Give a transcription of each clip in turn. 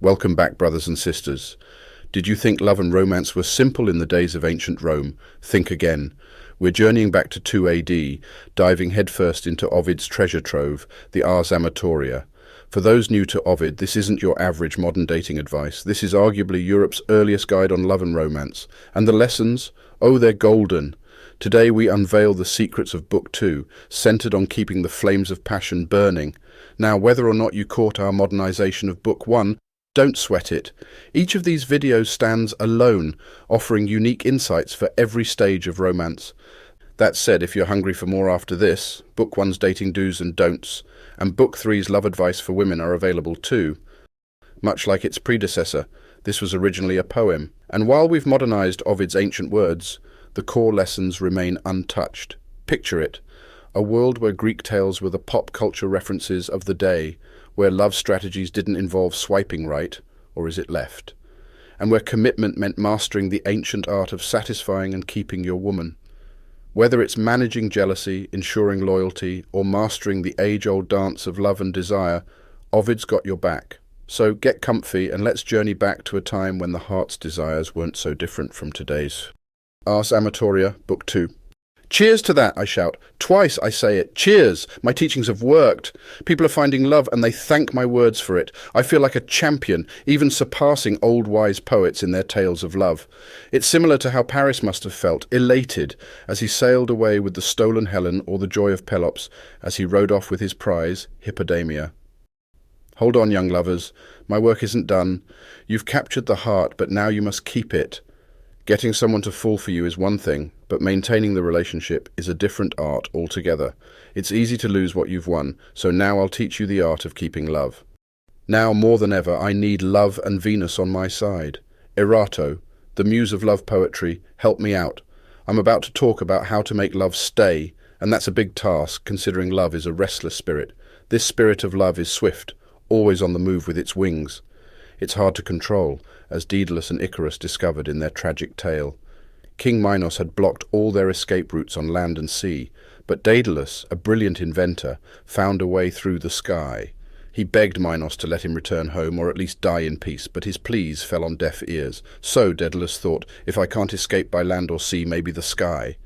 Welcome back, brothers and sisters. Did you think love and romance were simple in the days of ancient Rome? Think again. We're journeying back to 2 AD, diving headfirst into Ovid's treasure trove, the Ars Amatoria. For those new to Ovid, this isn't your average modern dating advice. This is arguably Europe's earliest guide on love and romance. And the lessons? Oh, they're golden. Today we unveil the secrets of Book 2, centered on keeping the flames of passion burning. Now, whether or not you caught our modernization of Book 1, don't sweat it. Each of these videos stands alone, offering unique insights for every stage of romance. That said, if you're hungry for more after this, Book 1's dating do's and don'ts, and Book 3's love advice for women are available too. Much like its predecessor, this was originally a poem, and while we've modernized Ovid's ancient words, the core lessons remain untouched. Picture it, a world where Greek tales were the pop culture references of the day, where love strategies didn't involve swiping right, or is it left, and where commitment meant mastering the ancient art of satisfying and keeping your woman. Whether it's managing jealousy, ensuring loyalty, or mastering the age-old dance of love and desire, Ovid's got your back. So get comfy and let's journey back to a time when the heart's desires weren't so different from today's. Ars Amatoria, Book 2. Cheers to that, I shout. Twice I say it. Cheers! My teachings have worked. People are finding love and they thank my words for it. I feel like a champion, even surpassing old wise poets in their tales of love. It's similar to how Paris must have felt, elated, as he sailed away with the stolen Helen or the joy of Pelops, as he rode off with his prize, Hippodamia. Hold on, young lovers. My work isn't done. You've captured the heart, but now you must keep it. Getting someone to fall for you is one thing, but maintaining the relationship is a different art altogether. It's easy to lose what you've won, so now I'll teach you the art of keeping love. Now, more than ever, I need love and Venus on my side. Erato, the muse of love poetry, help me out. I'm about to talk about how to make love stay, and that's a big task, considering love is a restless spirit. This spirit of love is swift, always on the move with its wings. It's hard to control, as Daedalus and Icarus discovered in their tragic tale. King Minos had blocked all their escape routes on land and sea, but Daedalus, a brilliant inventor, found a way through the sky. He begged Minos to let him return home or at least die in peace, but his pleas fell on deaf ears. So, Daedalus thought, if I can't escape by land or sea, maybe the sky.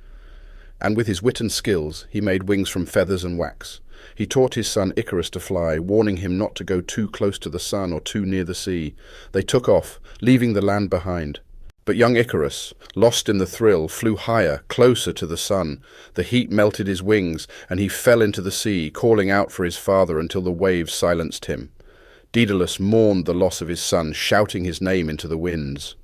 And with his wit and skills, he made wings from feathers and wax. He taught his son Icarus to fly, warning him not to go too close to the sun or too near the sea. They took off, leaving the land behind. But young Icarus, lost in the thrill, flew higher, closer to the sun. The heat melted his wings, and he fell into the sea, calling out for his father until the waves silenced him. Daedalus mourned the loss of his son, shouting his name into the winds.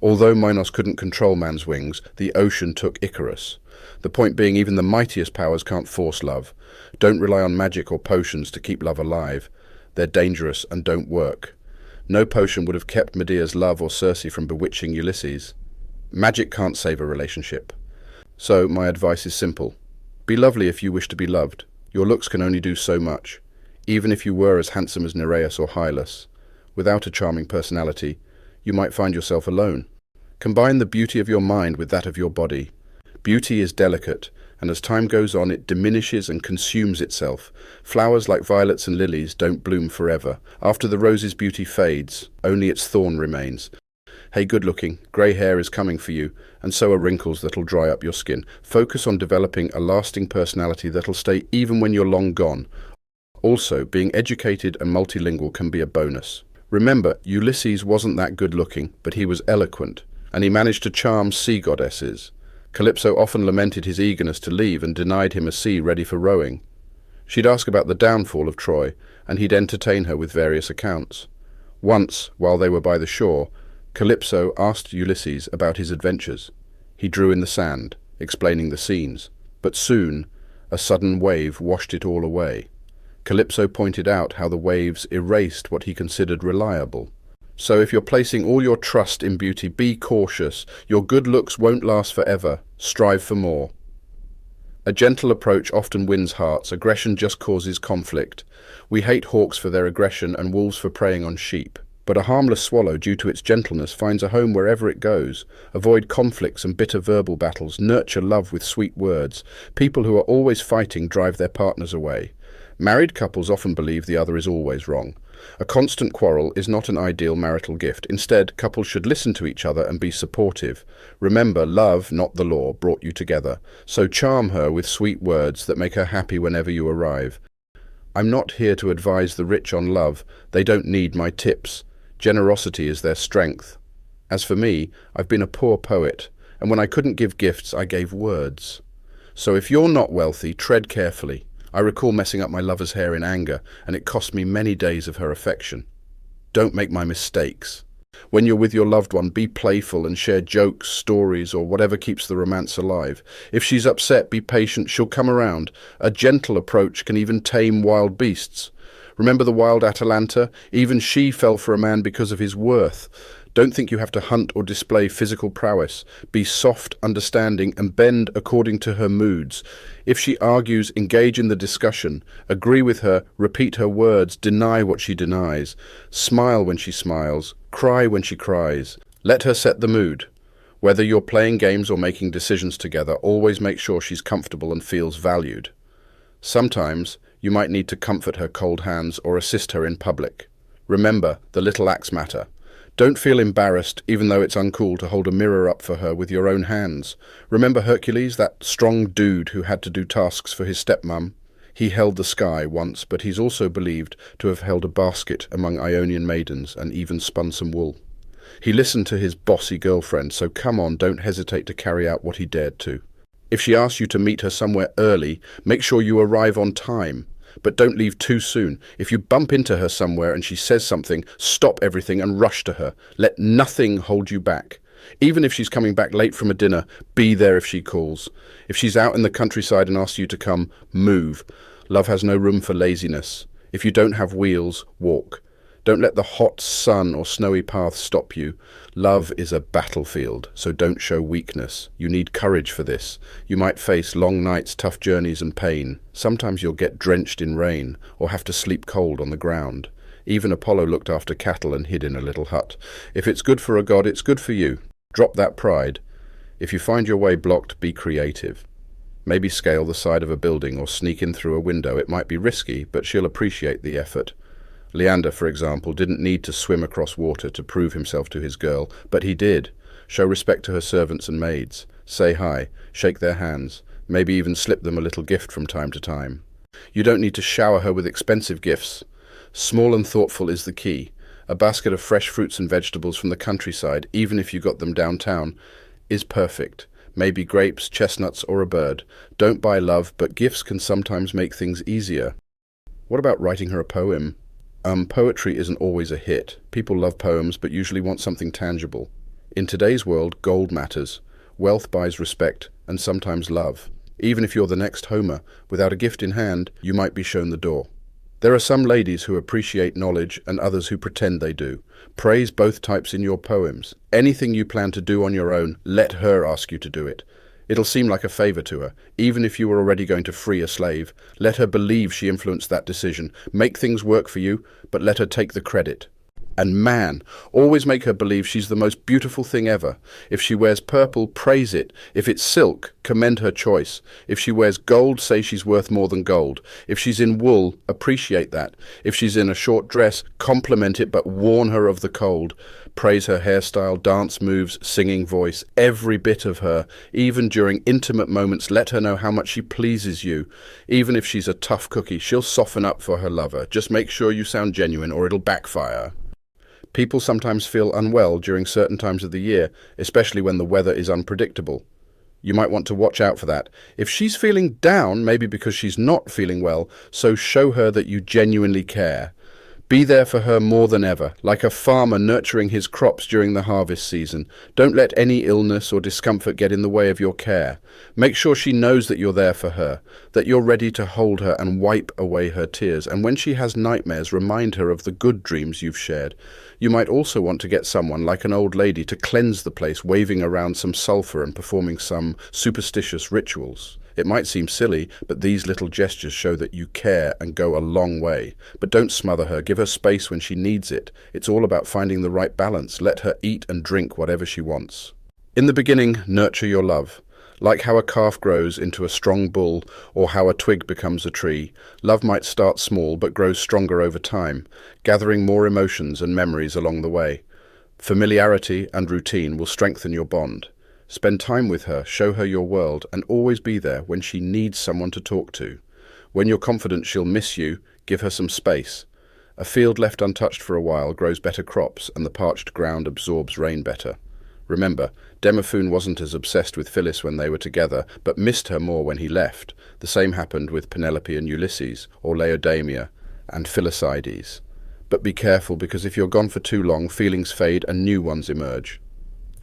Although Minos couldn't control man's wings, the ocean took Icarus. The point being, even the mightiest powers can't force love. Don't rely on magic or potions to keep love alive. They're dangerous and don't work. No potion would have kept Medea's love or Circe from bewitching Ulysses. Magic can't save a relationship. So my advice is simple. Be lovely if you wish to be loved. Your looks can only do so much. Even if you were as handsome as Nereus or Hylas, without a charming personality, you might find yourself alone. Combine the beauty of your mind with that of your body. Beauty is delicate, and as time goes on it diminishes and consumes itself. Flowers like violets and lilies don't bloom forever. After the rose's beauty fades, only its thorn remains. Hey, good-looking, grey hair is coming for you, and so are wrinkles that'll dry up your skin. Focus on developing a lasting personality that'll stay even when you're long gone. Also, being educated and multilingual can be a bonus. Remember, Ulysses wasn't that good-looking, but he was eloquent, and he managed to charm sea goddesses. Calypso often lamented his eagerness to leave and denied him a sea ready for rowing. She'd ask about the downfall of Troy, and he'd entertain her with various accounts. Once, while they were by the shore, Calypso asked Ulysses about his adventures. He drew in the sand, explaining the scenes, but soon a sudden wave washed it all away. Calypso pointed out how the waves erased what he considered reliable. So if you're placing all your trust in beauty, be cautious. Your good looks won't last forever. Strive for more. A gentle approach often wins hearts. Aggression just causes conflict. We hate hawks for their aggression and wolves for preying on sheep. But a harmless swallow, due to its gentleness, finds a home wherever it goes. Avoid conflicts and bitter verbal battles. Nurture love with sweet words. People who are always fighting drive their partners away. Married couples often believe the other is always wrong. A constant quarrel is not an ideal marital gift. Instead, couples should listen to each other and be supportive. Remember, love, not the law, brought you together. So charm her with sweet words that make her happy whenever you arrive. I'm not here to advise the rich on love. They don't need my tips. Generosity is their strength. As for me, I've been a poor poet, and when I couldn't give gifts, I gave words. So if you're not wealthy, tread carefully. I recall messing up my lover's hair in anger, and it cost me many days of her affection. Don't make my mistakes. When you're with your loved one, be playful and share jokes, stories, or whatever keeps the romance alive. If she's upset, be patient, she'll come around. A gentle approach can even tame wild beasts. Remember the wild Atalanta? Even she fell for a man because of his worth. Don't think you have to hunt or display physical prowess. Be soft, understanding, and bend according to her moods. If she argues, engage in the discussion. Agree with her, repeat her words, deny what she denies. Smile when she smiles, cry when she cries. Let her set the mood. Whether you're playing games or making decisions together, always make sure she's comfortable and feels valued. Sometimes, you might need to comfort her cold hands or assist her in public. Remember, the little acts matter. Don't feel embarrassed, even though it's uncool to hold a mirror up for her with your own hands. Remember Hercules, that strong dude who had to do tasks for his stepmom? He held the sky once, but he's also believed to have held a basket among Ionian maidens and even spun some wool. He listened to his bossy girlfriend, so come on, don't hesitate to carry out what he dared to. If she asks you to meet her somewhere early, make sure you arrive on time. But don't leave too soon. If you bump into her somewhere and she says something, stop everything and rush to her. Let nothing hold you back. Even if she's coming back late from a dinner, be there if she calls. If she's out in the countryside and asks you to come, move. Love has no room for laziness. If you don't have wheels, walk. Don't let the hot sun or snowy path stop you. Love is a battlefield, so don't show weakness. You need courage for this. You might face long nights, tough journeys and pain. Sometimes you'll get drenched in rain or have to sleep cold on the ground. Even Apollo looked after cattle and hid in a little hut. If it's good for a god, it's good for you. Drop that pride. If you find your way blocked, be creative. Maybe scale the side of a building or sneak in through a window. It might be risky, but she'll appreciate the effort. Leander, for example, didn't need to swim across water to prove himself to his girl, but he did. Show respect to her servants and maids. Say hi, shake their hands, maybe even slip them a little gift from time to time. You don't need to shower her with expensive gifts. Small and thoughtful is the key. A basket of fresh fruits and vegetables from the countryside, even if you got them downtown, is perfect. Maybe grapes, chestnuts, or a bird. Don't buy love, but gifts can sometimes make things easier. What about writing her a poem? Poetry isn't always a hit. People love poems, but usually want something tangible. In today's world, gold matters. Wealth buys respect, and sometimes love. Even if you're the next Homer, without a gift in hand, you might be shown the door. There are some ladies who appreciate knowledge and others who pretend they do. Praise both types in your poems. Anything you plan to do on your own, let her ask you to do it. It'll seem like a favor to her. Even if you were already going to free a slave, let her believe she influenced that decision. Make things work for you, but let her take the credit. And man, always make her believe she's the most beautiful thing ever. If she wears purple, praise it. If it's silk, commend her choice. If she wears gold, say she's worth more than gold. If she's in wool, appreciate that. If she's in a short dress, compliment it but warn her of the cold. Praise her hairstyle, dance moves, singing voice, every bit of her. Even during intimate moments, let her know how much she pleases you. Even if she's a tough cookie, she'll soften up for her lover. Just make sure you sound genuine or it'll backfire. People sometimes feel unwell during certain times of the year, especially when the weather is unpredictable. You might want to watch out for that. If she's feeling down, maybe because she's not feeling well, so show her that you genuinely care. Be there for her more than ever, like a farmer nurturing his crops during the harvest season. Don't let any illness or discomfort get in the way of your care. Make sure she knows that you're there for her, that you're ready to hold her and wipe away her tears. And when she has nightmares, remind her of the good dreams you've shared. You might also want to get someone, like an old lady, to cleanse the place, waving around some sulphur and performing some superstitious rituals. It might seem silly, but these little gestures show that you care and go a long way. But don't smother her. Give her space when she needs it. It's all about finding the right balance. Let her eat and drink whatever she wants. In the beginning, nurture your love. Like how a calf grows into a strong bull or how a twig becomes a tree, love might start small but grows stronger over time, gathering more emotions and memories along the way. Familiarity and routine will strengthen your bond. Spend time with her, show her your world, and always be there when she needs someone to talk to. When you're confident she'll miss you, give her some space. A field left untouched for a while grows better crops, and the parched ground absorbs rain better. Remember, Demophoon wasn't as obsessed with Phyllis when they were together, but missed her more when he left. The same happened with Penelope and Ulysses, or Laodamia and Philocides. But be careful, because if you're gone for too long, feelings fade and new ones emerge.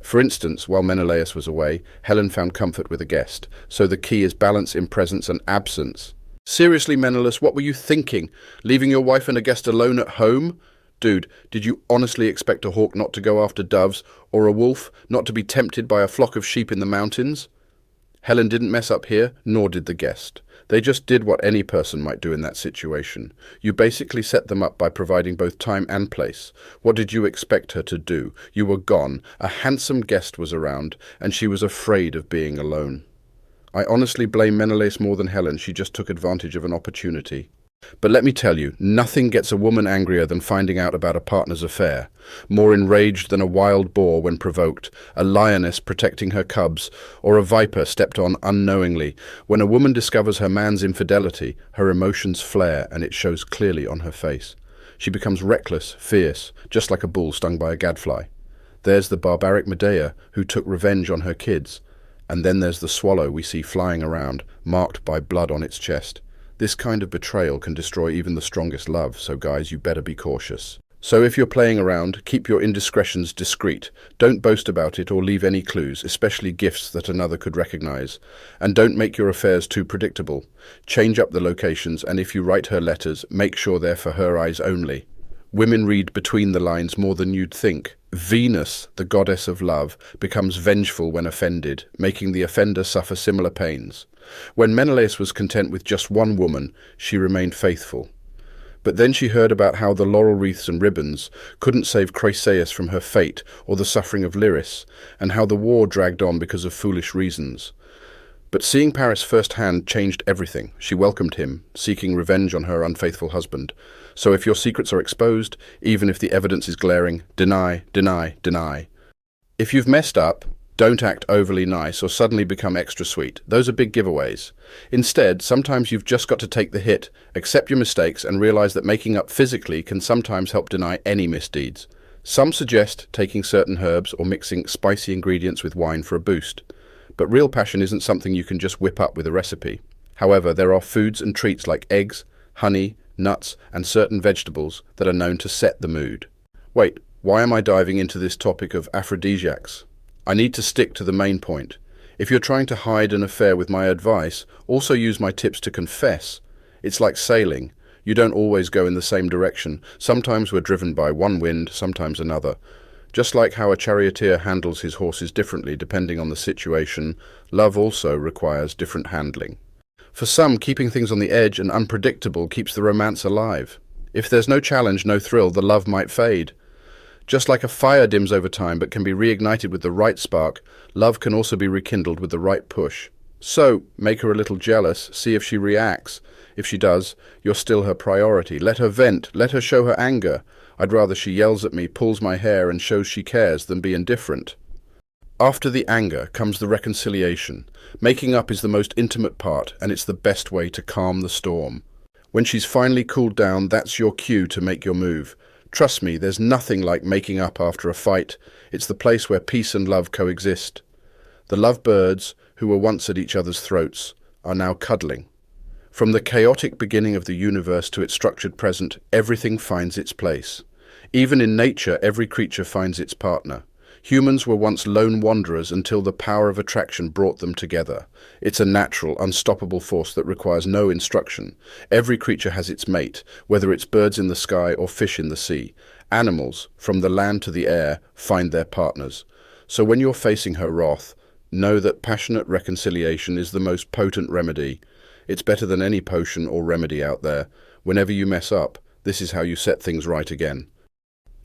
For instance, while Menelaus was away, Helen found comfort with a guest, so the key is balance in presence and absence. Seriously, Menelaus, what were you thinking? Leaving your wife and a guest alone at home? Dude, did you honestly expect a hawk not to go after doves, or a wolf not to be tempted by a flock of sheep in the mountains? Helen didn't mess up here, nor did the guest. They just did what any person might do in that situation. You basically set them up by providing both time and place. What did you expect her to do? You were gone, a handsome guest was around, and she was afraid of being alone. I honestly blame Menelaus more than Helen. She just took advantage of an opportunity. But let me tell you, nothing gets a woman angrier than finding out about a partner's affair, more enraged than a wild boar when provoked, a lioness protecting her cubs, or a viper stepped on unknowingly. When a woman discovers her man's infidelity, her emotions flare, and it shows clearly on her face. She becomes reckless, fierce, just like a bull stung by a gadfly. There's the barbaric Medea, who took revenge on her kids. And then there's the swallow we see flying around, marked by blood on its chest. This kind of betrayal can destroy even the strongest love, so guys, you better be cautious. So if you're playing around, keep your indiscretions discreet. Don't boast about it or leave any clues, especially gifts that another could recognize. And don't make your affairs too predictable. Change up the locations, and if you write her letters, make sure they're for her eyes only. Women read between the lines more than you'd think. Venus, the goddess of love, becomes vengeful when offended, making the offender suffer similar pains. When Menelaus was content with just one woman, she remained faithful. But then she heard about how the laurel wreaths and ribbons couldn't save Chryseis from her fate or the suffering of Lyris, and how the war dragged on because of foolish reasons. But seeing Paris firsthand changed everything. She welcomed him, seeking revenge on her unfaithful husband. So if your secrets are exposed, even if the evidence is glaring, deny, deny, deny. If you've messed up, don't act overly nice or suddenly become extra sweet. Those are big giveaways. Instead, sometimes you've just got to take the hit, accept your mistakes, and realize that making up physically can sometimes help deny any misdeeds. Some suggest taking certain herbs or mixing spicy ingredients with wine for a boost. But real passion isn't something you can just whip up with a recipe. However, there are foods and treats like eggs, honey, nuts, and certain vegetables that are known to set the mood. Wait, why am I diving into this topic of aphrodisiacs? I need to stick to the main point. If you're trying to hide an affair with my advice, also use my tips to confess. It's like sailing. You don't always go in the same direction. Sometimes we're driven by one wind, sometimes another. Just like how a charioteer handles his horses differently depending on the situation, love also requires different handling. For some, keeping things on the edge and unpredictable keeps the romance alive. If there's no challenge, no thrill, the love might fade. Just like a fire dims over time but can be reignited with the right spark, love can also be rekindled with the right push. So, make her a little jealous, see if she reacts. If she does, you're still her priority. Let her vent, let her show her anger. I'd rather she yells at me, pulls my hair, and shows she cares than be indifferent. After the anger comes the reconciliation. Making up is the most intimate part, and it's the best way to calm the storm. When she's finally cooled down, that's your cue to make your move. Trust me, there's nothing like making up after a fight. It's the place where peace and love coexist. The lovebirds, who were once at each other's throats, are now cuddling. From the chaotic beginning of the universe to its structured present, everything finds its place. Even in nature, every creature finds its partner. Humans were once lone wanderers until the power of attraction brought them together. It's a natural, unstoppable force that requires no instruction. Every creature has its mate, whether it's birds in the sky or fish in the sea. Animals, from the land to the air, find their partners. So when you're facing her wrath, know that passionate reconciliation is the most potent remedy. It's better than any potion or remedy out there. Whenever you mess up, this is how you set things right again.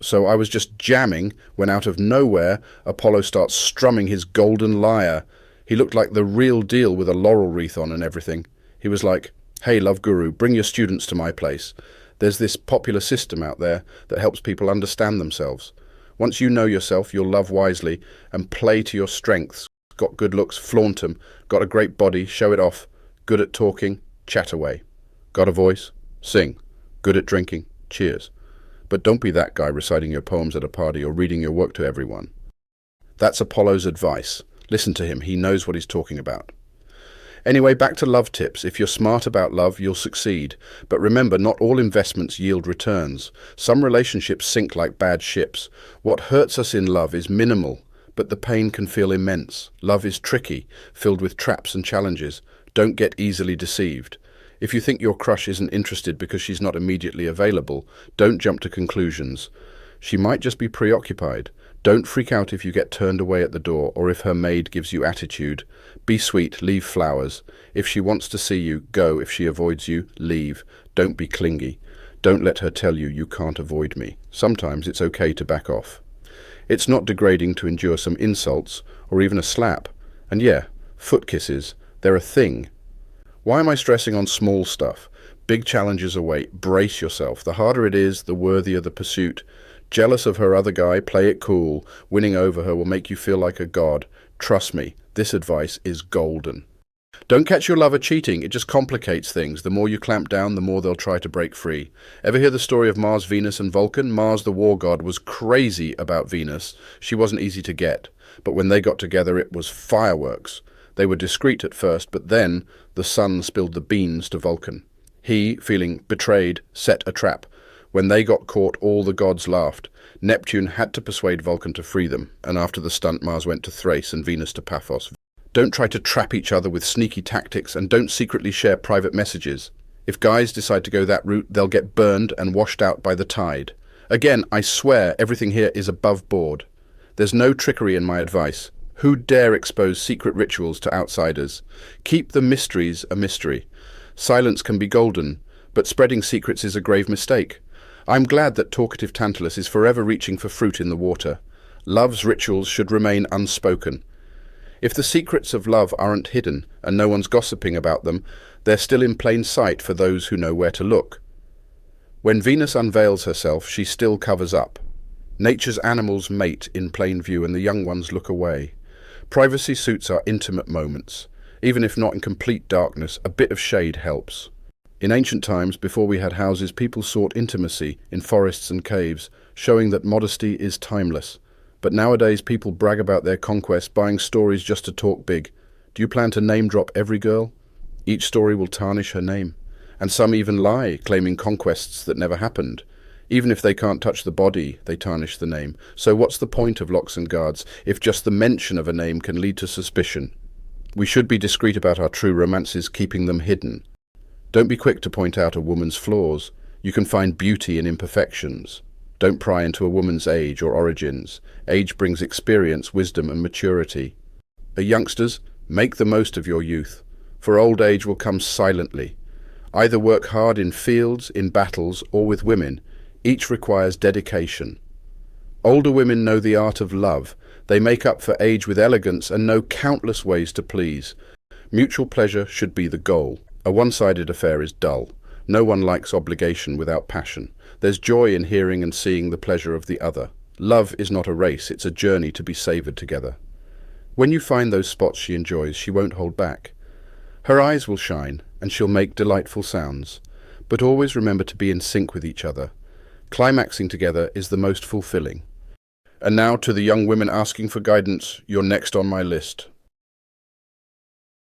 So I was just jamming when out of nowhere Apollo starts strumming his golden lyre. He looked like the real deal with a laurel wreath on and everything. He was like, "Hey, love guru, bring your students to my place. There's this popular system out there that helps people understand themselves. Once you know yourself, you'll love wisely and play to your strengths. Got good looks, flaunt 'em. Got a great body, show it off. Good at talking, chat away. Got a voice? Sing. Good at drinking, cheers. But don't be that guy reciting your poems at a party or reading your work to everyone." That's Apollo's advice. Listen to him, he knows what he's talking about. Anyway, back to love tips. If you're smart about love, you'll succeed. But remember, not all investments yield returns. Some relationships sink like bad ships. What hurts us in love is minimal, but the pain can feel immense. Love is tricky, filled with traps and challenges. Don't get easily deceived. If you think your crush isn't interested because she's not immediately available, don't jump to conclusions. She might just be preoccupied. Don't freak out if you get turned away at the door or if her maid gives you attitude. Be sweet, leave flowers. If she wants to see you, go. If she avoids you, leave. Don't be clingy. Don't let her tell you you can't avoid me. Sometimes it's okay to back off. It's not degrading to endure some insults or even a slap. And yeah, foot kisses, they're a thing. Why am I stressing on small stuff? Big challenges await. Brace yourself. The harder it is, the worthier the pursuit. Jealous of her other guy, play it cool. Winning over her will make you feel like a god. Trust me, this advice is golden. Don't catch your lover cheating, it just complicates things. The more you clamp down, the more they'll try to break free. Ever hear the story of Mars, Venus and Vulcan? Mars, the war god, was crazy about Venus. She wasn't easy to get. But when they got together, it was fireworks. They were discreet at first, but then the sun spilled the beans to Vulcan. He, feeling betrayed, set a trap. When they got caught, all the gods laughed. Neptune had to persuade Vulcan to free them, and after the stunt, Mars went to Thrace and Venus to Paphos. Don't try to trap each other with sneaky tactics, and don't secretly share private messages. If guys decide to go that route, they'll get burned and washed out by the tide. Again, I swear everything here is above board. There's no trickery in my advice. Who dare expose secret rituals to outsiders? Keep the mysteries a mystery. Silence can be golden, but spreading secrets is a grave mistake. I'm glad that talkative Tantalus is forever reaching for fruit in the water. Love's rituals should remain unspoken. If the secrets of love aren't hidden and no one's gossiping about them, they're still in plain sight for those who know where to look. When Venus unveils herself, she still covers up. Nature's animals mate in plain view and the young ones look away. Privacy suits our intimate moments. Even if not in complete darkness, a bit of shade helps. In ancient times, before we had houses, people sought intimacy in forests and caves, showing that modesty is timeless. But nowadays, people brag about their conquests, buying stories just to talk big. Do you plan to name-drop every girl? Each story will tarnish her name. And some even lie, claiming conquests that never happened. Even if they can't touch the body, they tarnish the name. So what's the point of locks and guards, if just the mention of a name can lead to suspicion? We should be discreet about our true romances, keeping them hidden. Don't be quick to point out a woman's flaws. You can find beauty in imperfections. Don't pry into a woman's age or origins. Age brings experience, wisdom and maturity. Youngsters, make the most of your youth, for old age will come silently. Either work hard in fields, in battles, or with women. Each requires dedication. Older women know the art of love. They make up for age with elegance and know countless ways to please. Mutual pleasure should be the goal. A one-sided affair is dull. No one likes obligation without passion. There's joy in hearing and seeing the pleasure of the other. Love is not a race, it's a journey to be savoured together. When you find those spots she enjoys, she won't hold back. Her eyes will shine, and she'll make delightful sounds. But always remember to be in sync with each other. Climaxing together is the most fulfilling. And now to the young women asking for guidance, you're next on my list.